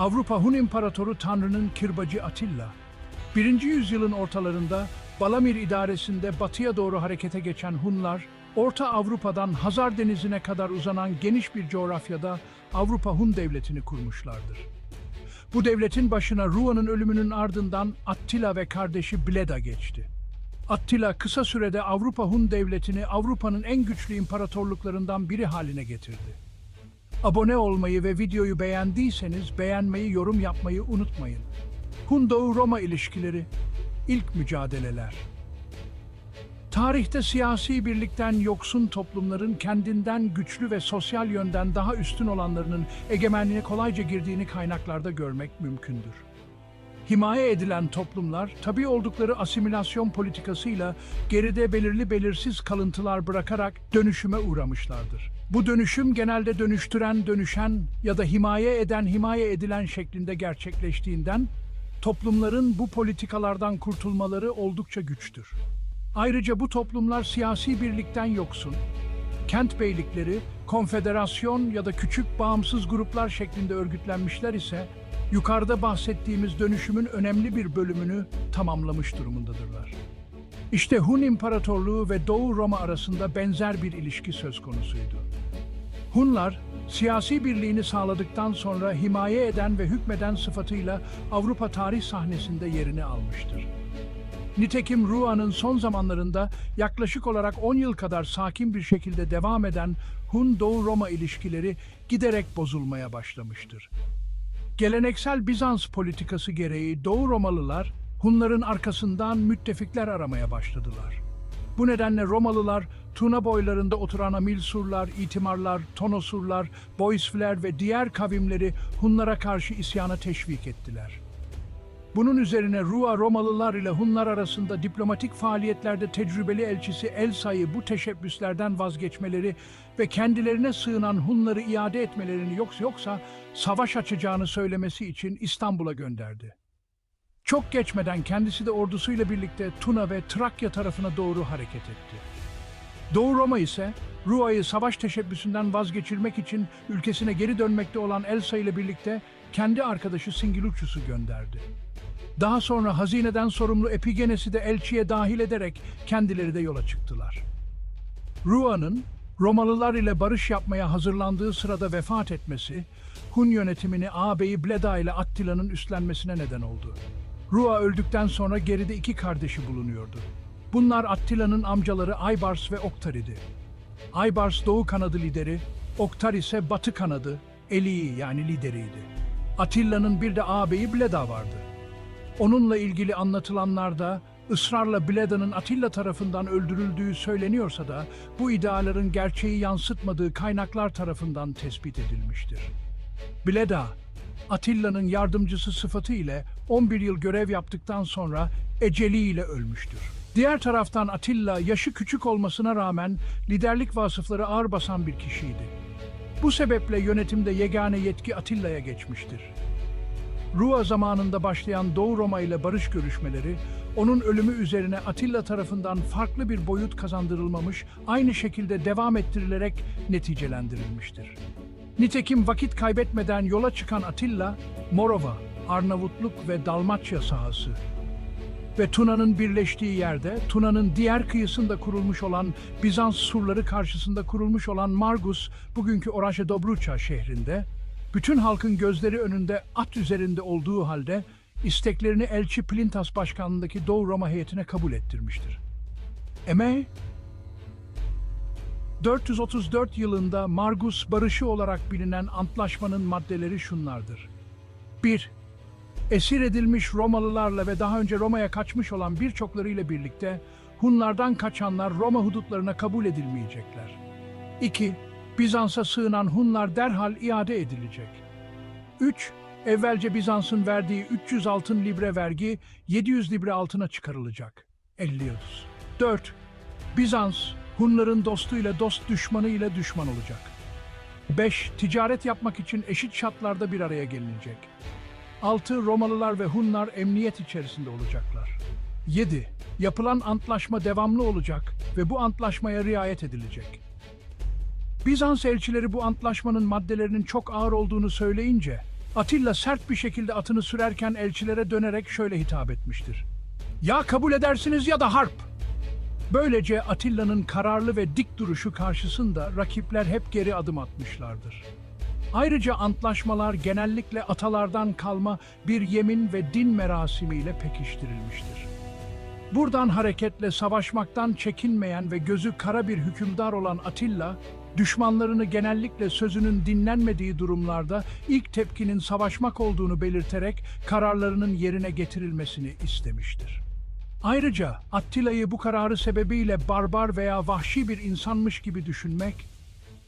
Avrupa Hun İmparatoru Tanrı'nın kirbacı Atilla, 1. yüzyılın ortalarında Balamir idaresinde batıya doğru harekete geçen Hunlar, Orta Avrupa'dan Hazar Denizi'ne kadar uzanan geniş bir coğrafyada Avrupa Hun Devleti'ni kurmuşlardır. Bu devletin başına Rua'nın ölümünün ardından Attila ve kardeşi Bleda geçti. Attila kısa sürede Avrupa Hun Devleti'ni Avrupa'nın en güçlü imparatorluklarından biri haline getirdi. Abone olmayı ve videoyu beğendiyseniz beğenmeyi, yorum yapmayı unutmayın. Hun-Doğu-Roma ilişkileri, ilk mücadeleler. Tarihte siyasi birlikten yoksun toplumların kendinden güçlü ve sosyal yönden daha üstün olanlarının egemenliğe kolayca girdiğini kaynaklarda görmek mümkündür. Himaye edilen toplumlar, tabii oldukları asimilasyon politikasıyla geride belirli belirsiz kalıntılar bırakarak dönüşüme uğramışlardır. Bu dönüşüm genelde dönüştüren, dönüşen ya da himaye eden, himaye edilen şeklinde gerçekleştiğinden toplumların bu politikalardan kurtulmaları oldukça güçtür. Ayrıca bu toplumlar siyasi birlikten yoksun, kent beylikleri, konfederasyon ya da küçük bağımsız gruplar şeklinde örgütlenmişler ise yukarıda bahsettiğimiz dönüşümün önemli bir bölümünü tamamlamış durumundadırlar. İşte Hun İmparatorluğu ve Doğu Roma arasında benzer bir ilişki söz konusuydu. Hunlar, siyasi birliğini sağladıktan sonra himaye eden ve hükmeden sıfatıyla Avrupa tarih sahnesinde yerini almıştır. Nitekim Rua'nın son zamanlarında yaklaşık olarak 10 yıl kadar sakin bir şekilde devam eden Hun-Doğu-Roma ilişkileri giderek bozulmaya başlamıştır. Geleneksel Bizans politikası gereği Doğu Romalılar, Hunların arkasından müttefikler aramaya başladılar. Bu nedenle Romalılar, Tuna boylarında oturan Amilsurlar, İtimarlar, Tonosurlar, Boisfler ve diğer kavimleri Hunlara karşı isyana teşvik ettiler. Bunun üzerine Rua Romalılar ile Hunlar arasında diplomatik faaliyetlerde tecrübeli elçisi Elsa'yı bu teşebbüslerden vazgeçmeleri ve kendilerine sığınan Hunları iade etmelerini yoksa savaş açacağını söylemesi için İstanbul'a gönderdi. Çok geçmeden kendisi de ordusuyla birlikte Tuna ve Trakya tarafına doğru hareket etti. Doğu Roma ise Rua'yı savaş teşebbüsünden vazgeçirmek için ülkesine geri dönmekte olan Elsa ile birlikte kendi arkadaşı Singiluccius'u gönderdi. Daha sonra hazineden sorumlu Epigenes'i de elçiye dahil ederek kendileri de yola çıktılar. Rua'nın Romalılar ile barış yapmaya hazırlandığı sırada vefat etmesi, Hun yönetimini ağabeyi Bleda ile Attila'nın üstlenmesine neden oldu. Rua öldükten sonra geride iki kardeşi bulunuyordu. Bunlar Attila'nın amcaları Aybars ve Oktar'idi. Aybars doğu kanadı lideri, Oktar ise batı kanadı, Elii yani lideriydi. Atilla'nın bir de ağabeyi Bleda vardı. Onunla ilgili anlatılanlarda ısrarla Bleda'nın Attila tarafından öldürüldüğü söyleniyorsa da bu iddiaların gerçeği yansıtmadığı kaynaklar tarafından tespit edilmiştir. Bleda, Attila'nın yardımcısı sıfatı ile 11 yıl görev yaptıktan sonra eceliyle ölmüştür. Diğer taraftan Attila yaşı küçük olmasına rağmen liderlik vasıfları ağır basan bir kişiydi. Bu sebeple yönetimde yegane yetki Attila'ya geçmiştir. Rua zamanında başlayan Doğu Roma ile barış görüşmeleri, onun ölümü üzerine Attila tarafından farklı bir boyut kazandırılmamış, aynı şekilde devam ettirilerek neticelendirilmiştir. Nitekim vakit kaybetmeden yola çıkan Attila, Morova, Arnavutluk ve Dalmaçya sahası ve Tuna'nın birleştiği yerde, Tuna'nın diğer kıyısında kurulmuş olan Bizans surları karşısında kurulmuş olan Margus, bugünkü Oraşe Dobruça şehrinde, bütün halkın gözleri önünde at üzerinde olduğu halde isteklerini elçi Plintas başkanlığındaki Doğu Roma heyetine kabul ettirmiştir. 434 yılında Margus barışı olarak bilinen antlaşmanın maddeleri şunlardır. 1. Esir edilmiş Romalılarla ve daha önce Roma'ya kaçmış olan birçoklarıyla birlikte Hunlardan kaçanlar Roma hudutlarına kabul edilmeyecekler. 2. Bizans'a sığınan Hunlar derhal iade edilecek. 3. Evvelce Bizans'ın verdiği 300 altın libre vergi 700 libre altına çıkarılacak. 50 yıl. 4. Bizans, Hunların dostuyla dost, düşmanıyla düşman olacak. 5. Ticaret yapmak için eşit şartlarda bir araya gelinecek. 6. Romalılar ve Hunlar emniyet içerisinde olacaklar. 7. Yapılan antlaşma devamlı olacak ve bu antlaşmaya riayet edilecek. Bizans elçileri bu antlaşmanın maddelerinin çok ağır olduğunu söyleyince Atilla sert bir şekilde atını sürerken elçilere dönerek şöyle hitap etmiştir. Ya kabul edersiniz ya da harp! Böylece Atilla'nın kararlı ve dik duruşu karşısında rakipler hep geri adım atmışlardır. Ayrıca antlaşmalar genellikle atalardan kalma bir yemin ve din merasimiyle pekiştirilmiştir. Buradan hareketle savaşmaktan çekinmeyen ve gözü kara bir hükümdar olan Atilla, düşmanlarını genellikle sözünün dinlenmediği durumlarda ilk tepkinin savaşmak olduğunu belirterek kararlarının yerine getirilmesini istemiştir. Ayrıca Attila'yı bu kararı sebebiyle barbar veya vahşi bir insanmış gibi düşünmek,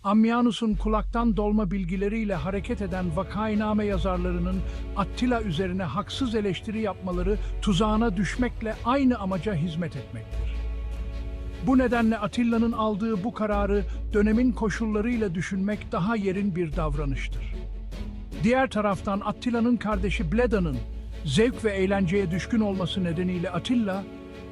Ammianus'un kulaktan dolma bilgileriyle hareket eden vakainame yazarlarının Attila üzerine haksız eleştiri yapmaları tuzağına düşmekle aynı amaca hizmet etmektir. Bu nedenle Atilla'nın aldığı bu kararı dönemin koşullarıyla düşünmek daha yerin bir davranıştır. Diğer taraftan Attila'nın kardeşi Bleda'nın zevk ve eğlenceye düşkün olması nedeniyle Attila,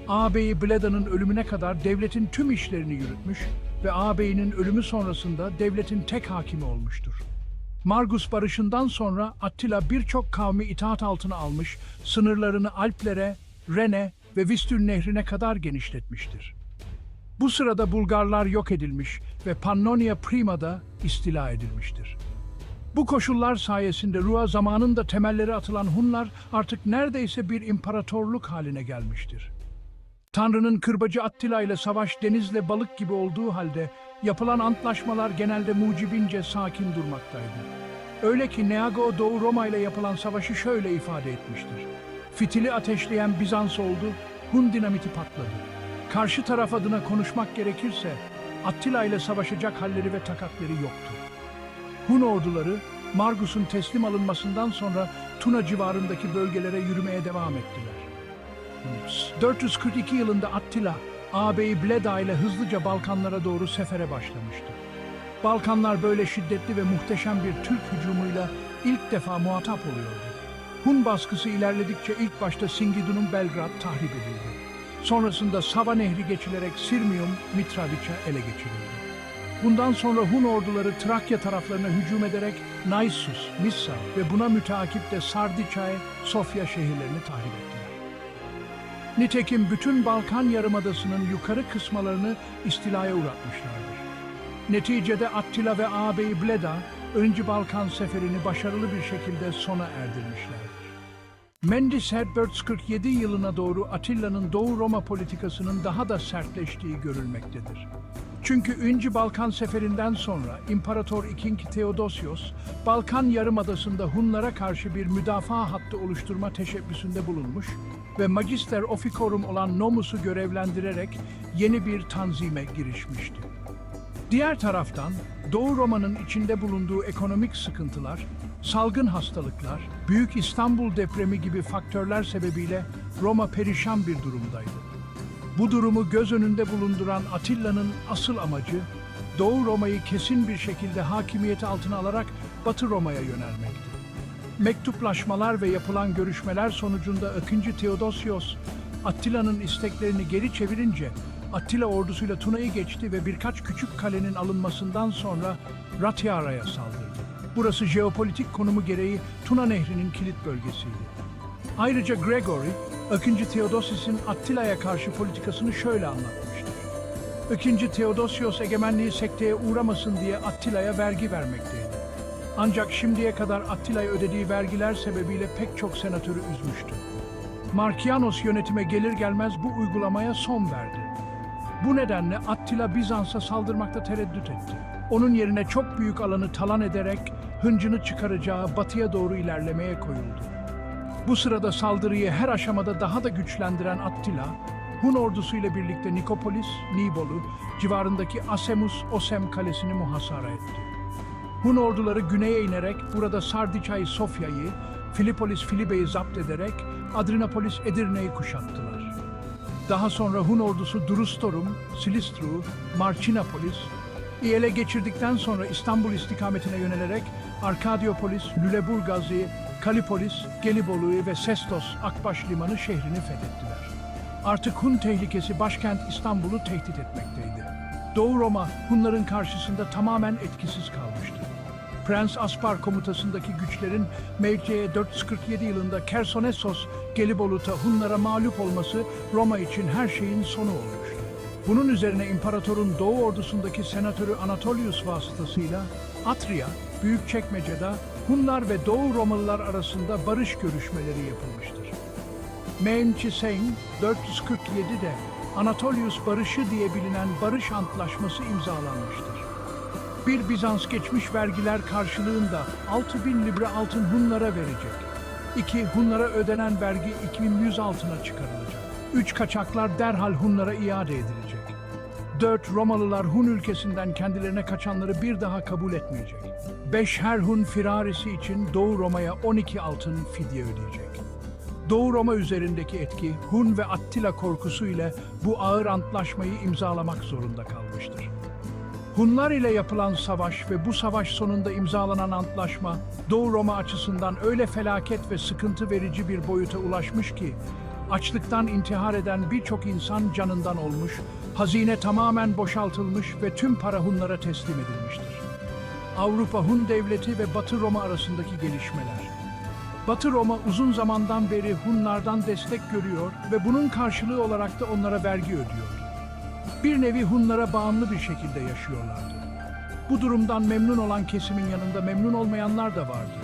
ağabeyi Bleda'nın ölümüne kadar devletin tüm işlerini yürütmüş ve ağabeyinin ölümü sonrasında devletin tek hakimi olmuştur. Margus barışından sonra Attila birçok kavmi itaat altına almış, sınırlarını Alplere, Rene ve Vistül Nehri'ne kadar genişletmiştir. Bu sırada Bulgarlar yok edilmiş ve Pannonia Prima'da istila edilmiştir. Bu koşullar sayesinde Rua zamanında temelleri atılan Hunlar artık neredeyse bir imparatorluk haline gelmiştir. Tanrı'nın kırbacı Attila ile savaş denizle balık gibi olduğu halde yapılan antlaşmalar genelde mucibince sakin durmaktaydı. Öyle ki Neago Doğu Roma ile yapılan savaşı şöyle ifade etmiştir. Fitili ateşleyen Bizans oldu, Hun dinamiti patladı. Karşı taraf adına konuşmak gerekirse Attila ile savaşacak halleri ve takatleri yoktu. Hun orduları Margus'un teslim alınmasından sonra Tuna civarındaki bölgelere yürümeye devam ettiler. 442 yılında Attila, ağabeyi Bleda ile hızlıca Balkanlara doğru sefere başlamıştı. Balkanlar böyle şiddetli ve muhteşem bir Türk hücumuyla ilk defa muhatap oluyordu. Hun baskısı ilerledikçe ilk başta Singidun'un Belgrad tahrip edildi. Sonrasında Sava Nehri geçilerek Sirmium, Mitrovica ele geçirildi. Bundan sonra Hun orduları Trakya taraflarına hücum ederek Naissus, Missa ve buna müteakip de Sardiçae, Sofya şehirlerini tahrip ettiler. Nitekim bütün Balkan Yarımadası'nın yukarı kısmalarını istilaya uğratmışlardır. Neticede Attila ve ağabeyi Bleda, Öncü Balkan seferini başarılı bir şekilde sona erdirmişlerdir. Mendiçer 447 yılına doğru Atilla'nın Doğu Roma politikasının daha da sertleştiği görülmektedir. Çünkü Öncü Balkan seferinden sonra İmparator II. Theodosios, Balkan Yarımadası'nda Hunlara karşı bir müdafaa hattı oluşturma teşebbüsünde bulunmuş ve Magister Officorum olan Nomus'u görevlendirerek yeni bir tanzime girişmişti. Diğer taraftan Doğu Roma'nın içinde bulunduğu ekonomik sıkıntılar, salgın hastalıklar, Büyük İstanbul depremi gibi faktörler sebebiyle Roma perişan bir durumdaydı. Bu durumu göz önünde bulunduran Atilla'nın asıl amacı, Doğu Roma'yı kesin bir şekilde hakimiyeti altına alarak Batı Roma'ya yönelmekti. Mektuplaşmalar ve yapılan görüşmeler sonucunda 2. Theodosios, Attila'nın isteklerini geri çevirince Attila ordusuyla Tuna'yı geçti ve birkaç küçük kalenin alınmasından sonra Ratiara'ya saldırdı. Burası jeopolitik konumu gereği Tuna Nehri'nin kilit bölgesiydi. Ayrıca Gregory, 2. Theodosios'un Attila'ya karşı politikasını şöyle anlatmıştır. 2. Theodosios egemenliği sekteye uğramasın diye Attila'ya vergi vermekteydi. Ancak şimdiye kadar Attila'ya ödediği vergiler sebebiyle pek çok senatörü üzmüştü. Markianos yönetime gelir gelmez bu uygulamaya son verdi. Bu nedenle Attila Bizans'a saldırmakta tereddüt etti. Onun yerine çok büyük alanı talan ederek hıncını çıkaracağı batıya doğru ilerlemeye koyuldu. Bu sırada saldırıyı her aşamada daha da güçlendiren Attila, Hun ordusuyla birlikte Nikopolis, Nibolu, civarındaki Asemus, Osem kalesini muhasara etti. Hun orduları güneye inerek burada Sardiçay Sofya'yı, Filipolis Filibe'yi zapt ederek Adrianopolis Edirne'yi kuşattılar. Daha sonra Hun ordusu Durustorum, Silistru, Marcinapolis ele geçirdikten sonra İstanbul istikametine yönelerek Arkadiopolis, Lüleburgaz'ı, Kalipolis, Gelibolu'yu ve Sestos, Akbaş Limanı şehrini fethettiler. Artık Hun tehlikesi başkent İstanbul'u tehdit etmekteydi. Doğu Roma, Hunların karşısında tamamen etkisiz kalmıştı. Prens Aspar komutasındaki güçlerin M.C. 447 yılında Kersonesos, Gelibolu'ta Hunlara mağlup olması Roma için her şeyin sonu olmuştu. Bunun üzerine imparatorun Doğu ordusundaki senatörü Anatolius vasıtasıyla Atria, Büyükçekmece'de Hunlar ve Doğu Romalılar arasında barış görüşmeleri yapılmıştır. Mençiseyn 447'de Anatolius Barışı diye bilinen Barış Antlaşması imzalanmıştır. Bir Bizans geçmiş vergiler karşılığında 6.000 libra altın Hunlara verecek. 2. Hunlara ödenen vergi 2.100 altına çıkarılacak. 3. Kaçaklar derhal Hunlara iade edilecek. 4. Romalılar Hun ülkesinden kendilerine kaçanları bir daha kabul etmeyecek. 5. Her Hun firarisi için Doğu Roma'ya 12 altın fidye ödeyecek. Doğu Roma üzerindeki etki Hun ve Attila korkusu ile bu ağır antlaşmayı imzalamak zorunda kalmıştır. Hunlar ile yapılan savaş ve bu savaş sonunda imzalanan antlaşma Doğu Roma açısından öyle felaket ve sıkıntı verici bir boyuta ulaşmış ki açlıktan intihar eden birçok insan canından olmuş, hazine tamamen boşaltılmış ve tüm para Hunlara teslim edilmiştir. Avrupa Hun Devleti ve Batı Roma arasındaki gelişmeler. Batı Roma uzun zamandan beri Hunlardan destek görüyor ve bunun karşılığı olarak da onlara vergi ödüyordu. Bir nevi Hunlara bağımlı bir şekilde yaşıyorlardı. Bu durumdan memnun olan kesimin yanında memnun olmayanlar da vardı.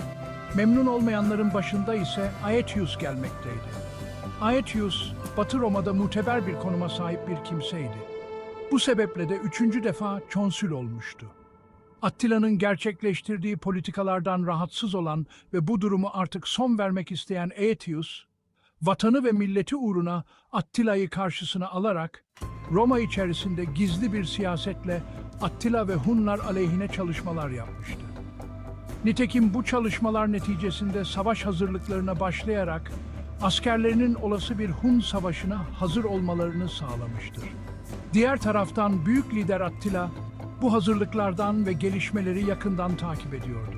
Memnun olmayanların başında ise Aetius gelmekteydi. Aetius, Batı Roma'da muteber bir konuma sahip bir kimseydi. Bu sebeple de 3. defa konsül olmuştu. Attila'nın gerçekleştirdiği politikalardan rahatsız olan ve bu durumu artık son vermek isteyen Aetius, vatanı ve milleti uğruna Attila'yı karşısına alarak Roma içerisinde gizli bir siyasetle Attila ve Hunlar aleyhine çalışmalar yapmıştı. Nitekim bu çalışmalar neticesinde savaş hazırlıklarına başlayarak askerlerinin olası bir Hun savaşına hazır olmalarını sağlamıştır. Diğer taraftan büyük lider Attila bu hazırlıklardan ve gelişmeleri yakından takip ediyordu.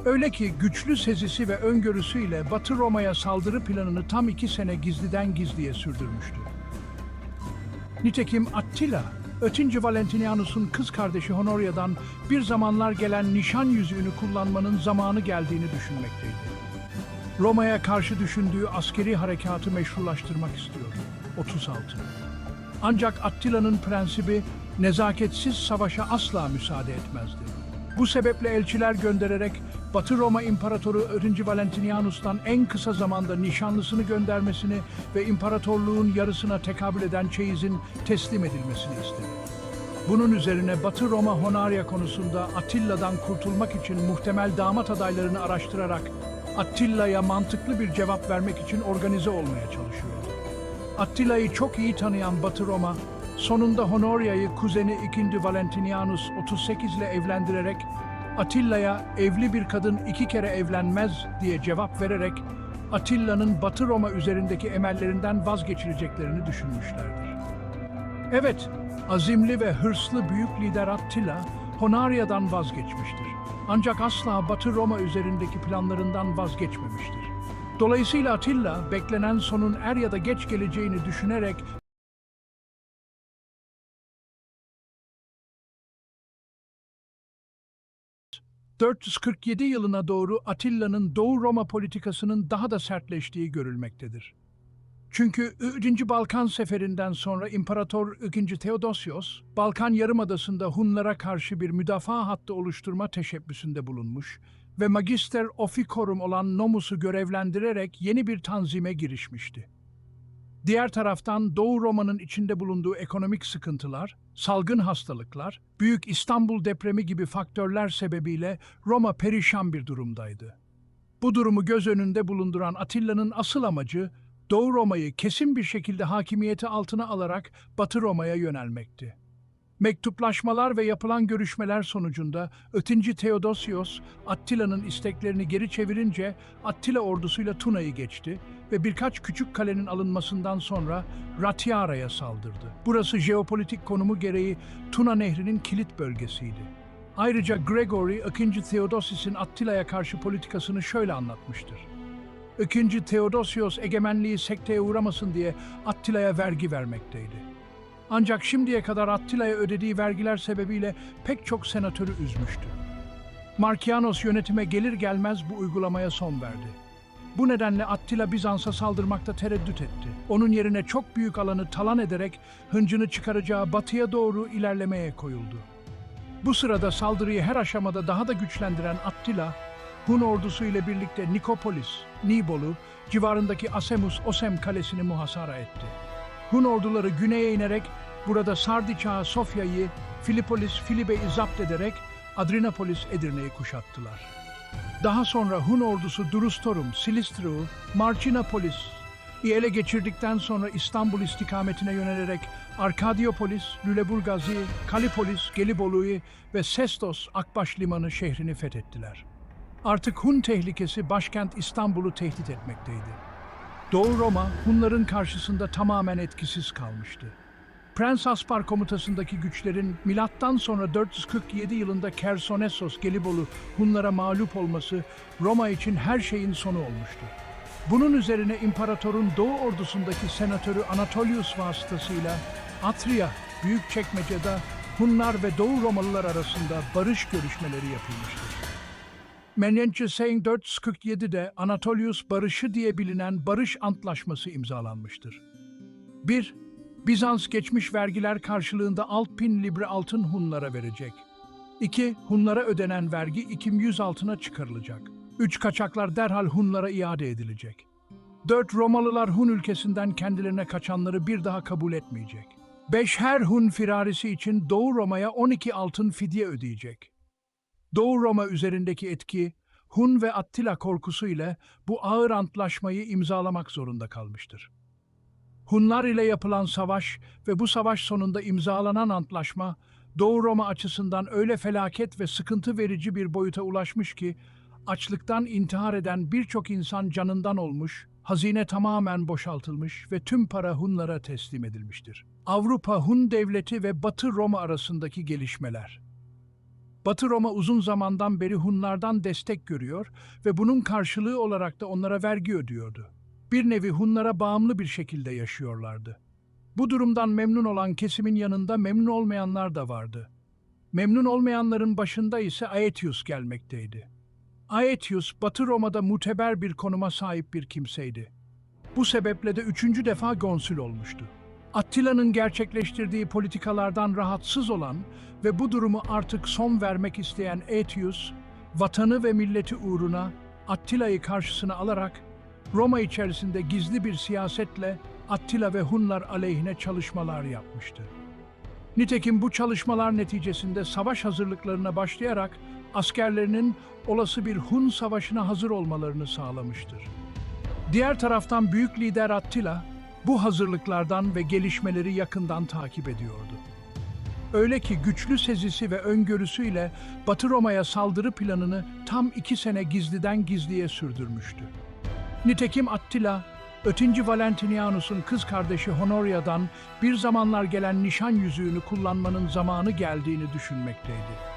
Öyle ki güçlü sezisi ve öngörüsüyle Batı Roma'ya saldırı planını tam 2 sene gizliden gizliye sürdürmüştü. Nitekim Attila, 2. Valentinianus'un kız kardeşi Honoria'dan bir zamanlar gelen nişan yüzüğünü kullanmanın zamanı geldiğini düşünmekteydi. Roma'ya karşı düşündüğü askeri harekatı meşrulaştırmak istiyordu. 36. Ancak Attila'nın prensibi nezaketsiz savaşa asla müsaade etmezdi. Bu sebeple elçiler göndererek Batı Roma İmparatoru 2. Valentinianus'tan en kısa zamanda nişanlısını göndermesini ve imparatorluğun yarısına tekabül eden çeyizin teslim edilmesini istedi. Bunun üzerine Batı Roma Honoria konusunda Attila'dan kurtulmak için muhtemel damat adaylarını araştırarak Attila'ya mantıklı bir cevap vermek için organize olmaya çalışıyordu. Attila'yı çok iyi tanıyan Batı Roma, sonunda Honoria'yı kuzeni 2. Valentinianus 38 ile evlendirerek Attila'ya evli bir kadın 2 kere evlenmez diye cevap vererek Attila'nın Batı Roma üzerindeki emellerinden vazgeçireceklerini düşünmüşlerdir. Evet, azimli ve hırslı büyük lider Attila, Honoria'dan vazgeçmiştir. Ancak asla Batı Roma üzerindeki planlarından vazgeçmemiştir. Dolayısıyla Attila, beklenen sonun er ya da geç geleceğini düşünerek 447 yılına doğru Attila'nın Doğu Roma politikasının daha da sertleştiği görülmektedir. Çünkü 3. Balkan Seferi'nden sonra İmparator 2. Theodosios, Balkan Yarımadası'nda Hunlara karşı bir müdafaa hattı oluşturma teşebbüsünde bulunmuş ve Magister Officorum olan Nomus'u görevlendirerek yeni bir tanzime girişmişti. Diğer taraftan Doğu Roma'nın içinde bulunduğu ekonomik sıkıntılar, salgın hastalıklar, Büyük İstanbul depremi gibi faktörler sebebiyle Roma perişan bir durumdaydı. Bu durumu göz önünde bulunduran Attila'nın asıl amacı, Doğu Roma'yı kesin bir şekilde hakimiyeti altına alarak Batı Roma'ya yönelmekti. Mektuplaşmalar ve yapılan görüşmeler sonucunda 2. Theodosios, Attila'nın isteklerini geri çevirince Attila ordusuyla Tuna'yı geçti ve birkaç küçük kalenin alınmasından sonra Ratiara'ya saldırdı. Burası jeopolitik konumu gereği Tuna Nehri'nin kilit bölgesiydi. Ayrıca Gregory, 2. Theodosios'un Attila'ya karşı politikasını şöyle anlatmıştır. 2. Theodosios egemenliği sekteye uğramasın diye Attila'ya vergi vermekteydi. Ancak şimdiye kadar Attila'ya ödediği vergiler sebebiyle pek çok senatörü üzmüştü. Markianos yönetime gelir gelmez bu uygulamaya son verdi. Bu nedenle Attila Bizans'a saldırmakta tereddüt etti. Onun yerine çok büyük alanı talan ederek hıncını çıkaracağı batıya doğru ilerlemeye koyuldu. Bu sırada saldırıyı her aşamada daha da güçlendiren Attila, Hun ordusu ile birlikte Nikopolis, Nibolu, civarındaki Osem kalesini muhasara etti. Hun orduları güneye inerek burada Sardiça, Sofya'yı, Filibe'yi zapt ederek Adrianopolis, Edirne'yi kuşattılar. Daha sonra Hun ordusu Durustorum, Silistriu, Marcinapolis'i ele geçirdikten sonra İstanbul istikametine yönelerek Arkadiopolis, Lüleburgaz'ı, Kalipolis, Gelibolu'yu ve Sestos, Akbaş Limanı şehrini fethettiler. Artık Hun tehlikesi başkent İstanbul'u tehdit etmekteydi. Doğu Roma, Hunların karşısında tamamen etkisiz kalmıştı. Prens Aspar komutasındaki güçlerin milattan sonra 447 yılında Kersonesos, Gelibolu Hunlara mağlup olması Roma için her şeyin sonu olmuştu. Bunun üzerine imparatorun Doğu ordusundaki senatörü Anatolius vasıtasıyla Atria, Büyükçekmece'de Hunlar ve Doğu Romalılar arasında barış görüşmeleri yapılmıştır. Menyençeseying 447'de Anatolius Barışı diye bilinen Barış Antlaşması imzalanmıştır. 1. Bizans geçmiş vergiler karşılığında 6.000 libre altın Hunlara verecek. 2. Hunlara ödenen vergi 200 altına çıkarılacak. 3. Kaçaklar derhal Hunlara iade edilecek. 4. Romalılar Hun ülkesinden kendilerine kaçanları bir daha kabul etmeyecek. 5. Her Hun firarisi için Doğu Roma'ya 12 altın fidye ödeyecek. Doğu Roma üzerindeki etki, Hun ve Attila korkusu ile bu ağır antlaşmayı imzalamak zorunda kalmıştır. Hunlar ile yapılan savaş ve bu savaş sonunda imzalanan antlaşma, Doğu Roma açısından öyle felaket ve sıkıntı verici bir boyuta ulaşmış ki, açlıktan intihar eden birçok insan canından olmuş, hazine tamamen boşaltılmış ve tüm para Hunlara teslim edilmiştir. Avrupa Hun Devleti ve Batı Roma arasındaki gelişmeler. Batı Roma uzun zamandan beri Hunlardan destek görüyor ve bunun karşılığı olarak da onlara vergi ödüyordu. Bir nevi Hunlara bağımlı bir şekilde yaşıyorlardı. Bu durumdan memnun olan kesimin yanında memnun olmayanlar da vardı. Memnun olmayanların başında ise Aetius gelmekteydi. Aetius, Batı Roma'da muteber bir konuma sahip bir kimseydi. Bu sebeple de 3. defa gonsül olmuştu. Attila'nın gerçekleştirdiği politikalardan rahatsız olan ve bu durumu artık son vermek isteyen Aetius, vatanı ve milleti uğruna Attila'yı karşısına alarak Roma içerisinde gizli bir siyasetle Attila ve Hunlar aleyhine çalışmalar yapmıştı. Nitekim bu çalışmalar neticesinde savaş hazırlıklarına başlayarak askerlerinin olası bir Hun savaşına hazır olmalarını sağlamıştır. Diğer taraftan büyük lider Attila, bu hazırlıklardan ve gelişmeleri yakından takip ediyordu. Öyle ki güçlü sezisi ve öngörüsüyle Batı Roma'ya saldırı planını tam 2 sene gizliden gizliye sürdürmüştü. Nitekim Attila, Ötinci Valentinianus'un kız kardeşi Honoria'dan bir zamanlar gelen nişan yüzüğünü kullanmanın zamanı geldiğini düşünmekteydi.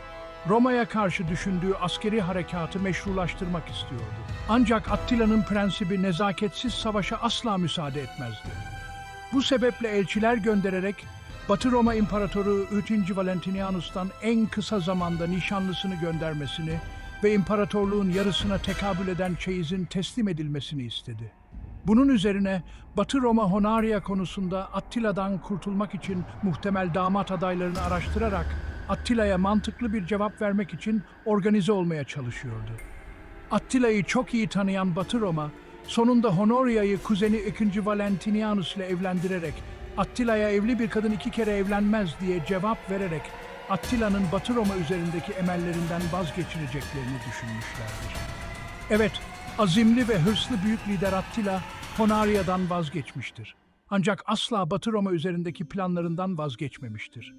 Roma'ya karşı düşündüğü askeri harekatı meşrulaştırmak istiyordu. Ancak Attila'nın prensibi nezaketsiz savaşa asla müsaade etmezdi. Bu sebeple elçiler göndererek Batı Roma İmparatoru 3. Valentinianus'tan en kısa zamanda nişanlısını göndermesini ve imparatorluğun yarısına tekabül eden çeyizin teslim edilmesini istedi. Bunun üzerine Batı Roma Honoria konusunda Attila'dan kurtulmak için muhtemel damat adaylarını araştırarak Attila'ya mantıklı bir cevap vermek için organize olmaya çalışıyordu. Attila'yı çok iyi tanıyan Batı Roma, sonunda Honoria'yı kuzeni 2. Valentinianus ile evlendirerek Attila'ya evli bir kadın 2 kere evlenmez diye cevap vererek Attila'nın Batı Roma üzerindeki emellerinden vazgeçireceklerini düşünmüşlerdir. Evet, azimli ve hırslı büyük lider Attila, Honoria'dan vazgeçmiştir. Ancak asla Batı Roma üzerindeki planlarından vazgeçmemiştir.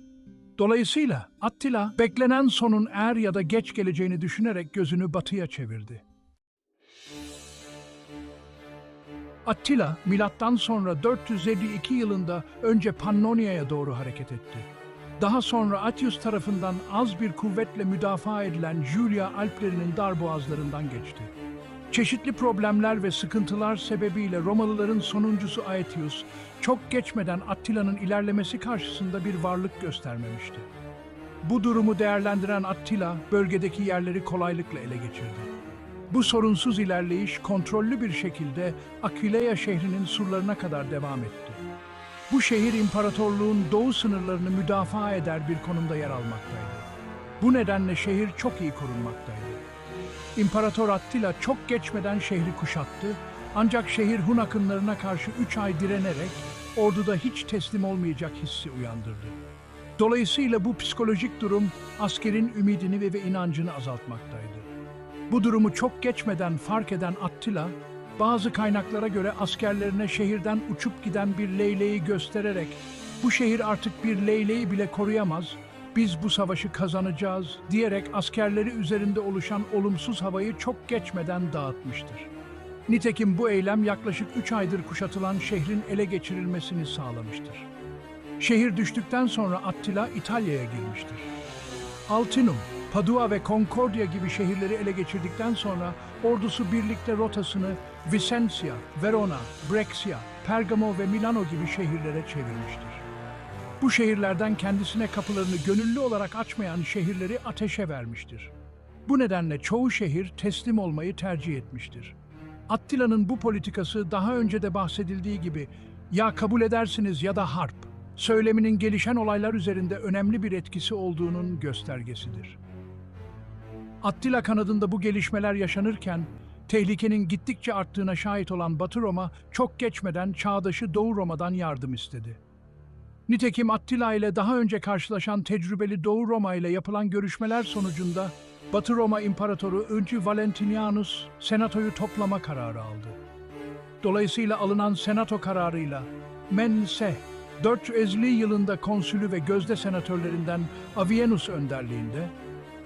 Dolayısıyla Attila, beklenen sonun er ya da geç geleceğini düşünerek gözünü batıya çevirdi. Attila, milattan sonra 452 yılında önce Pannonia'ya doğru hareket etti. Daha sonra Atius tarafından az bir kuvvetle müdafaa edilen Julia Alplerinin darboğazlarından geçti. Çeşitli problemler ve sıkıntılar sebebiyle Romalıların sonuncusu Aetius, çok geçmeden Attila'nın ilerlemesi karşısında bir varlık göstermemişti. Bu durumu değerlendiren Attila, bölgedeki yerleri kolaylıkla ele geçirdi. Bu sorunsuz ilerleyiş kontrollü bir şekilde Akileia şehrinin surlarına kadar devam etti. Bu şehir imparatorluğun doğu sınırlarını müdafaa eder bir konumda yer almaktaydı. Bu nedenle şehir çok iyi korunmaktaydı. İmparator Attila çok geçmeden şehri kuşattı, ancak şehir Hun akınlarına karşı 3 ay direnerek orduda hiç teslim olmayacak hissi uyandırdı. Dolayısıyla bu psikolojik durum askerin ümidini ve inancını azaltmaktaydı. Bu durumu çok geçmeden fark eden Attila, bazı kaynaklara göre askerlerine şehirden uçup giden bir leyleği göstererek "Bu şehir artık bir leyleği bile koruyamaz, biz bu savaşı kazanacağız" diyerek askerleri üzerinde oluşan olumsuz havayı çok geçmeden dağıtmıştır. Nitekim bu eylem yaklaşık 3 aydır kuşatılan şehrin ele geçirilmesini sağlamıştır. Şehir düştükten sonra Attila İtalya'ya girmiştir. Altinum, Padua ve Concordia gibi şehirleri ele geçirdikten sonra ordusu birlikte rotasını Vicenza, Verona, Brexia, Pergamo ve Milano gibi şehirlere çevirmiştir. Bu şehirlerden kendisine kapılarını gönüllü olarak açmayan şehirleri ateşe vermiştir. Bu nedenle çoğu şehir teslim olmayı tercih etmiştir. Attila'nın bu politikası daha önce de bahsedildiği gibi "ya kabul edersiniz ya da harp" söyleminin gelişen olaylar üzerinde önemli bir etkisi olduğunun göstergesidir. Attila kanadında bu gelişmeler yaşanırken, tehlikenin gittikçe arttığına şahit olan Batı Roma çok geçmeden çağdaşı Doğu Roma'dan yardım istedi. Nitekim Attila ile daha önce karşılaşan tecrübeli Doğu Roma ile yapılan görüşmeler sonucunda Batı Roma İmparatoru I. Valentinianus senatoyu toplama kararı aldı. Dolayısıyla alınan senato kararıyla Mense 450 yılında konsülü ve gözde senatörlerinden Avienus önderliğinde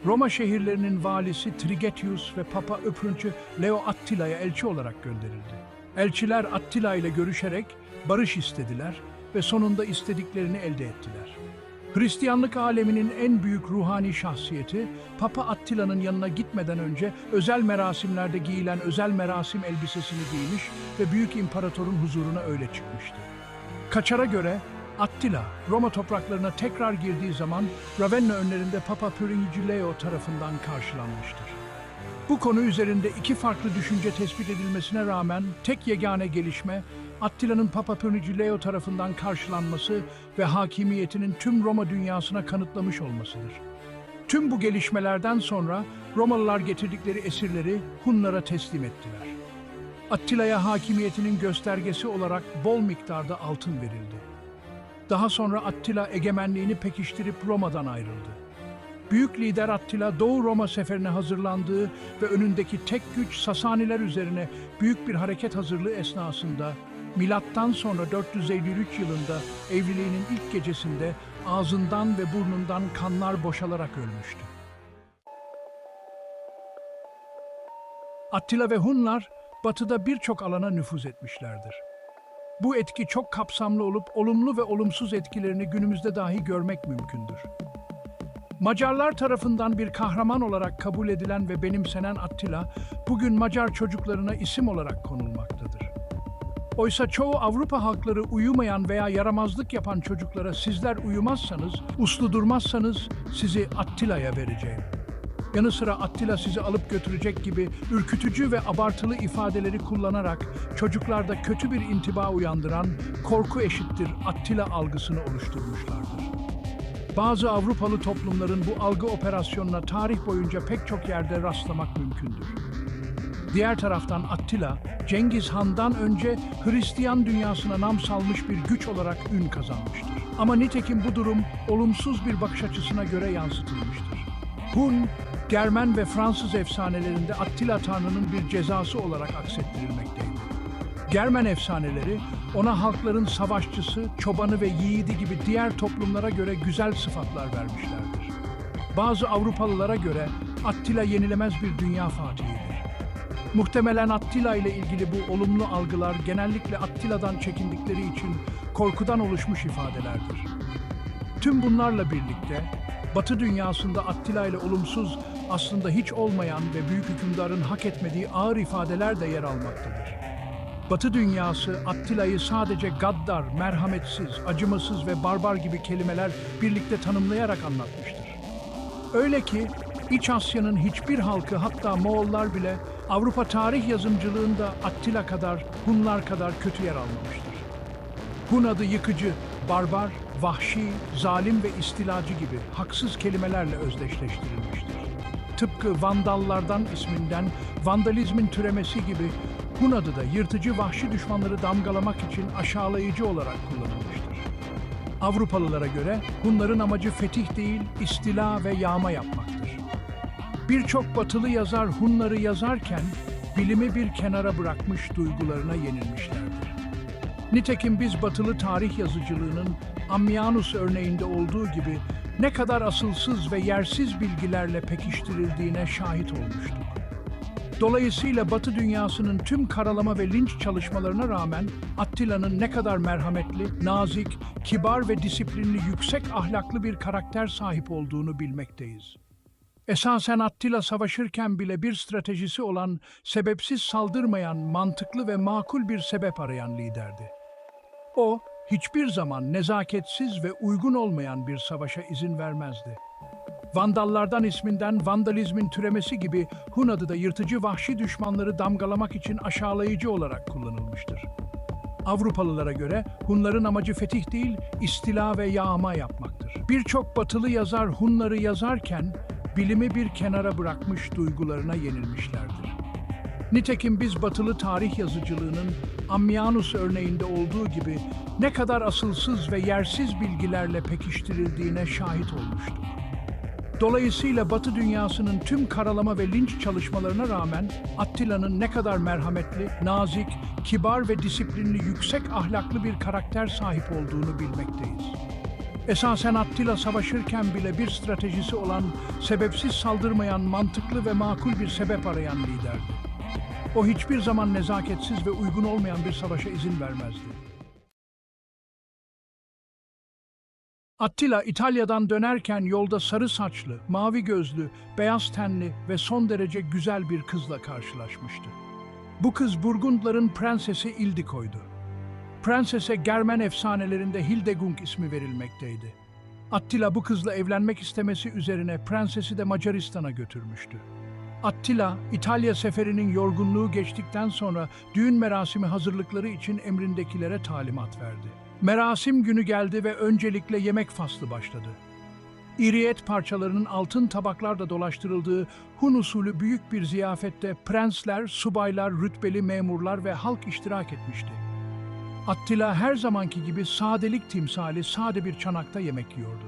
Roma şehirlerinin valisi Trigetius ve Papa Öpürüncü Leo Attila'ya elçi olarak gönderildi. Elçiler Attila ile görüşerek barış istediler ve sonunda istediklerini elde ettiler. Hristiyanlık aleminin en büyük ruhani şahsiyeti, Papa Attila'nın yanına gitmeden önce özel merasimlerde giyilen özel merasim elbisesini giymiş ve Büyük İmparator'un huzuruna öyle çıkmıştı. Kaçar'a göre Attila, Roma topraklarına tekrar girdiği zaman Ravenna önlerinde Papa Pörinci Leo tarafından karşılanmıştır. Bu konu üzerinde iki farklı düşünce tespit edilmesine rağmen tek yegane gelişme, Attila'nın Papa Pörinci Leo tarafından karşılanması ve hakimiyetinin tüm Roma dünyasına kanıtlamış olmasıdır. Tüm bu gelişmelerden sonra Romalılar getirdikleri esirleri Hunlara teslim ettiler. Attila'ya hakimiyetinin göstergesi olarak bol miktarda altın verildi. Daha sonra Attila egemenliğini pekiştirip Roma'dan ayrıldı. Büyük lider Attila Doğu Roma seferine hazırlandığı ve önündeki tek güç Sasaniler üzerine büyük bir hareket hazırlığı esnasında milattan sonra 453 yılında evliliğinin ilk gecesinde ağzından ve burnundan kanlar boşalarak ölmüştü. Attila ve Hunlar batıda birçok alana nüfuz etmişlerdir. Bu etki çok kapsamlı olup olumlu ve olumsuz etkilerini günümüzde dahi görmek mümkündür. Macarlar tarafından bir kahraman olarak kabul edilen ve benimsenen Attila, bugün Macar çocuklarına isim olarak konulmaktadır. Oysa çoğu Avrupa halkları uyumayan veya yaramazlık yapan çocuklara sizler uyumazsanız, uslu durmazsanız sizi Attila'ya vereceğim. Yanı sıra Attila sizi alıp götürecek gibi ürkütücü ve abartılı ifadeleri kullanarak çocuklarda kötü bir intiba uyandıran korku eşittir Attila algısını oluşturmuşlardır. Bazı Avrupalı toplumların bu algı operasyonuna tarih boyunca pek çok yerde rastlamak mümkündür. Diğer taraftan Attila, Cengiz Han'dan önce Hristiyan dünyasına nam salmış bir güç olarak ün kazanmıştır. Ama nitekim bu durum olumsuz bir bakış açısına göre yansıtılmıştır. Hun, Germen ve Fransız efsanelerinde Attila Tanrı'nın bir cezası olarak aksettirilmekteydi. Germen efsaneleri ona halkların savaşçısı, çobanı ve yiğidi gibi diğer toplumlara göre güzel sıfatlar vermişlerdir. Bazı Avrupalılara göre Attila yenilemez bir dünya fatihidir. Muhtemelen Attila ile ilgili bu olumlu algılar genellikle Attila'dan çekindikleri için korkudan oluşmuş ifadelerdir. Tüm bunlarla birlikte Batı dünyasında Attila ile olumsuz, aslında hiç olmayan ve büyük hükümdarın hak etmediği ağır ifadeler de yer almaktadır. Batı dünyası Attila'yı sadece gaddar, merhametsiz, acımasız ve barbar gibi kelimeler birlikte tanımlayarak anlatmıştır. Öyle ki İç Asya'nın hiçbir halkı, hatta Moğollar bile Avrupa tarih yazımcılığında Attila kadar, Hunlar kadar kötü yer almamıştır. Hun adı yıkıcı, barbar, vahşi, zalim ve istilacı gibi haksız kelimelerle özdeşleştirilmiştir. Tıpkı Vandallardan isminden vandalizmin türemesi gibi Hun adı da yırtıcı vahşi düşmanları damgalamak için aşağılayıcı olarak kullanılmıştır. Avrupalılara göre Hunların amacı fetih değil, istila ve yağma yapmaktır. Birçok batılı yazar Hunları yazarken bilimi bir kenara bırakmış, duygularına yenilmişlerdir. Nitekim biz batılı tarih yazıcılığının Ammianus örneğinde olduğu gibi ne kadar asılsız ve yersiz bilgilerle pekiştirildiğine şahit olmuştuk. Dolayısıyla Batı dünyasının tüm karalama ve linç çalışmalarına rağmen Attila'nın ne kadar merhametli, nazik, kibar ve disiplinli, yüksek ahlaklı bir karakter sahip olduğunu bilmekteyiz. Esasen Attila savaşırken bile bir stratejisi olan, sebepsiz saldırmayan, mantıklı ve makul bir sebep arayan liderdi. O, hiçbir zaman nezaketsiz ve uygun olmayan bir savaşa izin vermezdi. Vandallardan isminden vandalizmin türemesi gibi Hun adı da yırtıcı vahşi düşmanları damgalamak için aşağılayıcı olarak kullanılmıştır. Avrupalılara göre Hunların amacı fetih değil, istila ve yağma yapmaktır. Birçok batılı yazar Hunları yazarken bilimi bir kenara bırakmış, duygularına yenilmişlerdir. Nitekim biz batılı tarih yazıcılığının Ammianus örneğinde olduğu gibi ne kadar asılsız ve yersiz bilgilerle pekiştirildiğine şahit olmuştuk. Dolayısıyla Batı dünyasının tüm karalama ve linç çalışmalarına rağmen Attila'nın ne kadar merhametli, nazik, kibar ve disiplinli, yüksek ahlaklı bir karakter sahip olduğunu bilmekteyiz. Esasen Attila savaşırken bile bir stratejisi olan, sebepsiz saldırmayan, mantıklı ve makul bir sebep arayan liderdi. O hiçbir zaman nezaketsiz ve uygun olmayan bir savaşa izin vermezdi. Attila, İtalya'dan dönerken yolda sarı saçlı, mavi gözlü, beyaz tenli ve son derece güzel bir kızla karşılaşmıştı. Bu kız Burgundların prensesi Ildiko'ydu. Prensese Germen efsanelerinde Hildegund ismi verilmekteydi. Attila bu kızla evlenmek istemesi üzerine prensesi de Macaristan'a götürmüştü. Attila, İtalya seferinin yorgunluğu geçtikten sonra düğün merasimi hazırlıkları için emrindekilere talimat verdi. Merasim günü geldi ve öncelikle yemek faslı başladı. İri et parçalarının altın tabaklarda dolaştırıldığı Hun usulü büyük bir ziyafette prensler, subaylar, rütbeli memurlar ve halk iştirak etmişti. Attila her zamanki gibi sadelik timsali sade bir çanakta yemek yiyordu.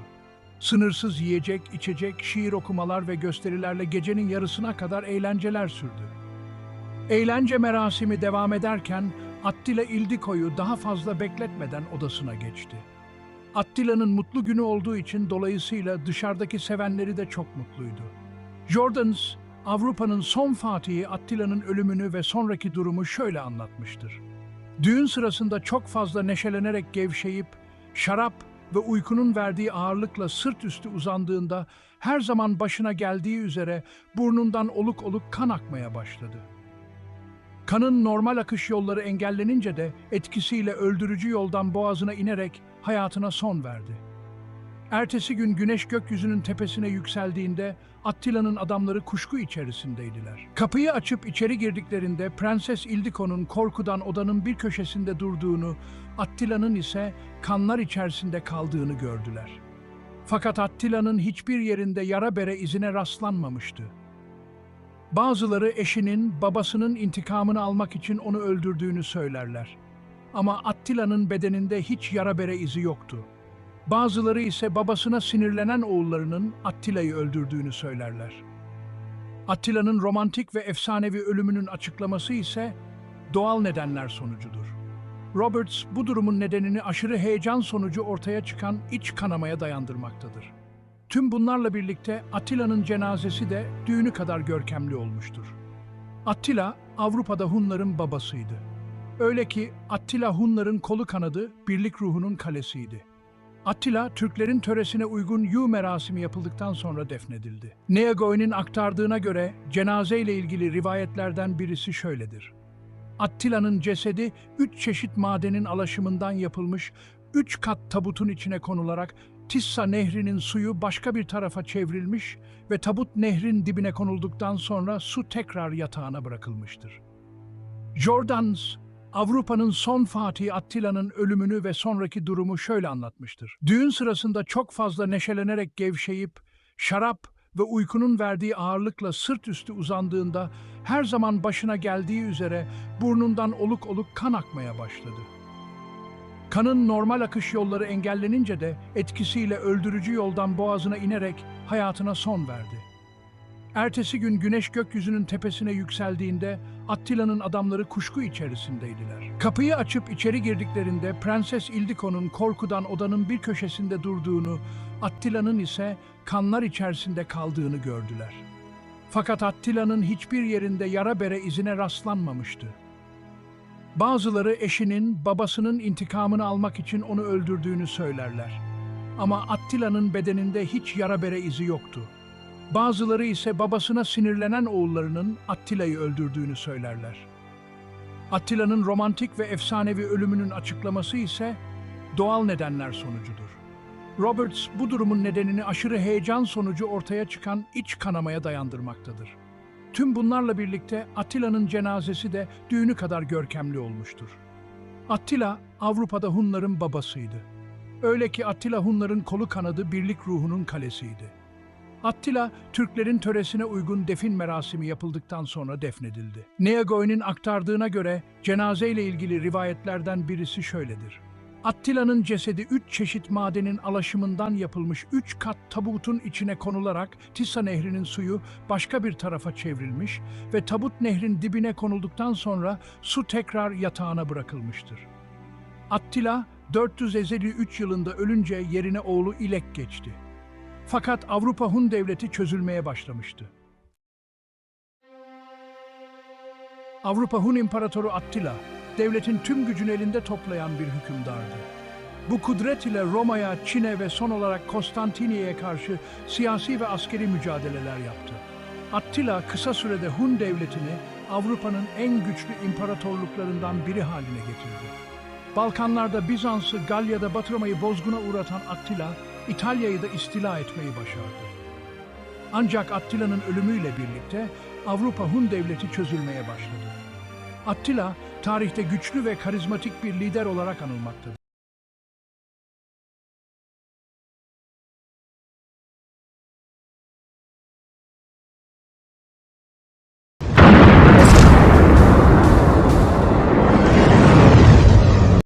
Sınırsız yiyecek, içecek, şiir okumalar ve gösterilerle gecenin yarısına kadar eğlenceler sürdü. Eğlence merasimi devam ederken Attila Ildiko'yu daha fazla bekletmeden odasına geçti. Attila'nın mutlu günü olduğu için dolayısıyla dışarıdaki sevenleri de çok mutluydu. Jordanes, Avrupa'nın son fatihi Attila'nın ölümünü ve sonraki durumu şöyle anlatmıştır. Düğün sırasında çok fazla neşelenerek gevşeyip, şarap ve uykunun verdiği ağırlıkla sırt üstü uzandığında her zaman başına geldiği üzere burnundan oluk oluk kan akmaya başladı. Kanın normal akış yolları engellenince de etkisiyle öldürücü yoldan boğazına inerek hayatına son verdi. Ertesi gün güneş gökyüzünün tepesine yükseldiğinde Attila'nın adamları kuşku içerisindeydiler. Kapıyı açıp içeri girdiklerinde Prenses Ildiko'nun korkudan odanın bir köşesinde durduğunu, Attila'nın ise kanlar içerisinde kaldığını gördüler. Fakat Attila'nın hiçbir yerinde yara bere izine rastlanmamıştı. Bazıları eşinin, babasının intikamını almak için onu öldürdüğünü söylerler. Ama Attila'nın bedeninde hiç yara bere izi yoktu. Bazıları ise babasına sinirlenen oğullarının Attila'yı öldürdüğünü söylerler. Attila'nın romantik ve efsanevi ölümünün açıklaması ise doğal nedenler sonucudur. Roberts bu durumun nedenini aşırı heyecan sonucu ortaya çıkan iç kanamaya dayandırmaktadır. Tüm bunlarla birlikte Attila'nın cenazesi de düğünü kadar görkemli olmuştur. Attila, Avrupa'da Hunların babasıydı. Öyle ki Attila Hunların kolu kanadı, birlik ruhunun kalesiydi. Attila, Türklerin töresine uygun yu merasimi yapıldıktan sonra defnedildi. Neagoy'un aktardığına göre cenaze ile ilgili rivayetlerden birisi şöyledir. Attila'nın cesedi 3 çeşit madenin alaşımından yapılmış 3 kat tabutun içine konularak Tissa Nehri'nin suyu başka bir tarafa çevrilmiş ve tabut nehrin dibine konulduktan sonra su tekrar yatağına bırakılmıştır. Jordans, Avrupa'nın son Fatihi Attila'nın ölümünü ve sonraki durumu şöyle anlatmıştır. Düğün sırasında çok fazla neşelenerek gevşeyip, şarap ve uykunun verdiği ağırlıkla sırt üstü uzandığında her zaman başına geldiği üzere burnundan oluk oluk kan akmaya başladı. Kanın normal akış yolları engellenince de etkisiyle öldürücü yoldan boğazına inerek hayatına son verdi. Ertesi gün güneş gökyüzünün tepesine yükseldiğinde Attila'nın adamları kuşku içerisindeydiler. Kapıyı açıp içeri girdiklerinde Prenses Ildiko'nun korkudan odanın bir köşesinde durduğunu, Attila'nın ise kanlar içerisinde kaldığını gördüler. Fakat Attila'nın hiçbir yerinde yara bere izine rastlanmamıştı. Bazıları eşinin, babasının intikamını almak için onu öldürdüğünü söylerler. Ama Attila'nın bedeninde hiç yara bere izi yoktu. Bazıları ise babasına sinirlenen oğullarının Attila'yı öldürdüğünü söylerler. Attila'nın romantik ve efsanevi ölümünün açıklaması ise doğal nedenler sonucudur. Roberts bu durumun nedenini aşırı heyecan sonucu ortaya çıkan iç kanamaya dayandırmaktadır. Tüm bunlarla birlikte Attila'nın cenazesi de düğünü kadar görkemli olmuştur. Attila, Avrupa'da Hunların babasıydı. Öyle ki Attila Hunların kolu kanadı birlik ruhunun kalesiydi. Attila, Türklerin töresine uygun defin merasimi yapıldıktan sonra defnedildi. Neagoy'un aktardığına göre cenazeyle ilgili rivayetlerden birisi şöyledir. Attila'nın cesedi 3 çeşit madenin alaşımından yapılmış 3 kat tabutun içine konularak Tissa Nehri'nin suyu başka bir tarafa çevrilmiş ve tabut nehrin dibine konulduktan sonra su tekrar yatağına bırakılmıştır. Attila, 453 yılında ölünce yerine oğlu İlek geçti. Fakat Avrupa Hun devleti çözülmeye başlamıştı. Avrupa Hun İmparatoru Attila, devletin tüm gücünü elinde toplayan bir hükümdardı. Bu kudret ile Roma'ya, Çin'e ve son olarak Konstantiniye'ye karşı siyasi ve askeri mücadeleler yaptı. Attila kısa sürede Hun devletini Avrupa'nın en güçlü imparatorluklarından biri haline getirdi. Balkanlarda Bizans'ı, Galya'da Batı Roma'yı bozguna uğratan Attila, İtalya'yı da istila etmeyi başardı. Ancak Attila'nın ölümüyle birlikte Avrupa Hun devleti çözülmeye başladı. Attila, tarihte güçlü ve karizmatik bir lider olarak anılmaktadır.